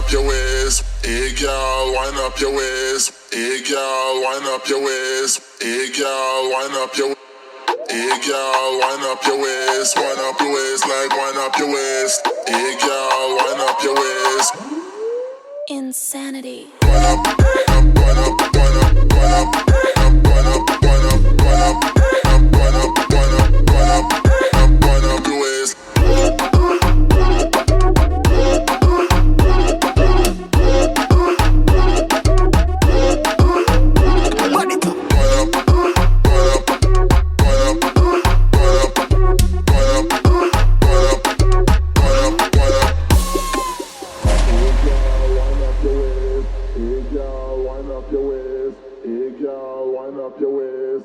up your waist. Hey girl, wind up your waist. Hey girl, wind up your waist. Hey girl, wind up your. Hey girl, wind up your waist. Wind up your waist like wind up your waist. Hey girl, wind up your waist. Insanity. Wind up, wind up, wind up, wind up, wind up, wind up, wind up, wind up, wind up, wind up, wind up your waist.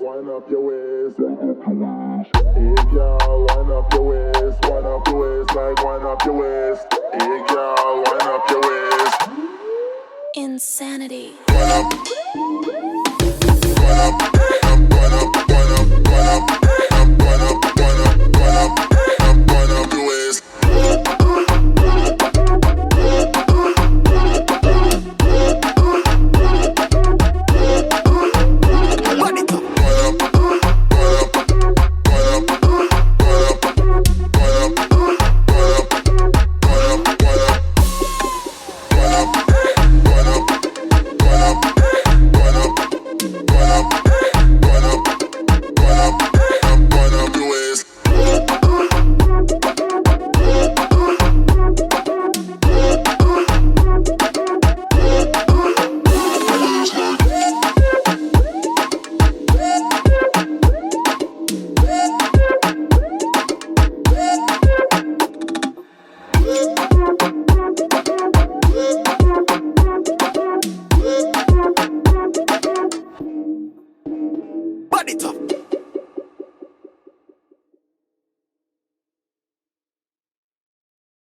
Wind up your waist. Hey girl, wind up your waist. Wind up your waist like wind up your waist. Hey girl, wind up your waist. Insanity. Wind up.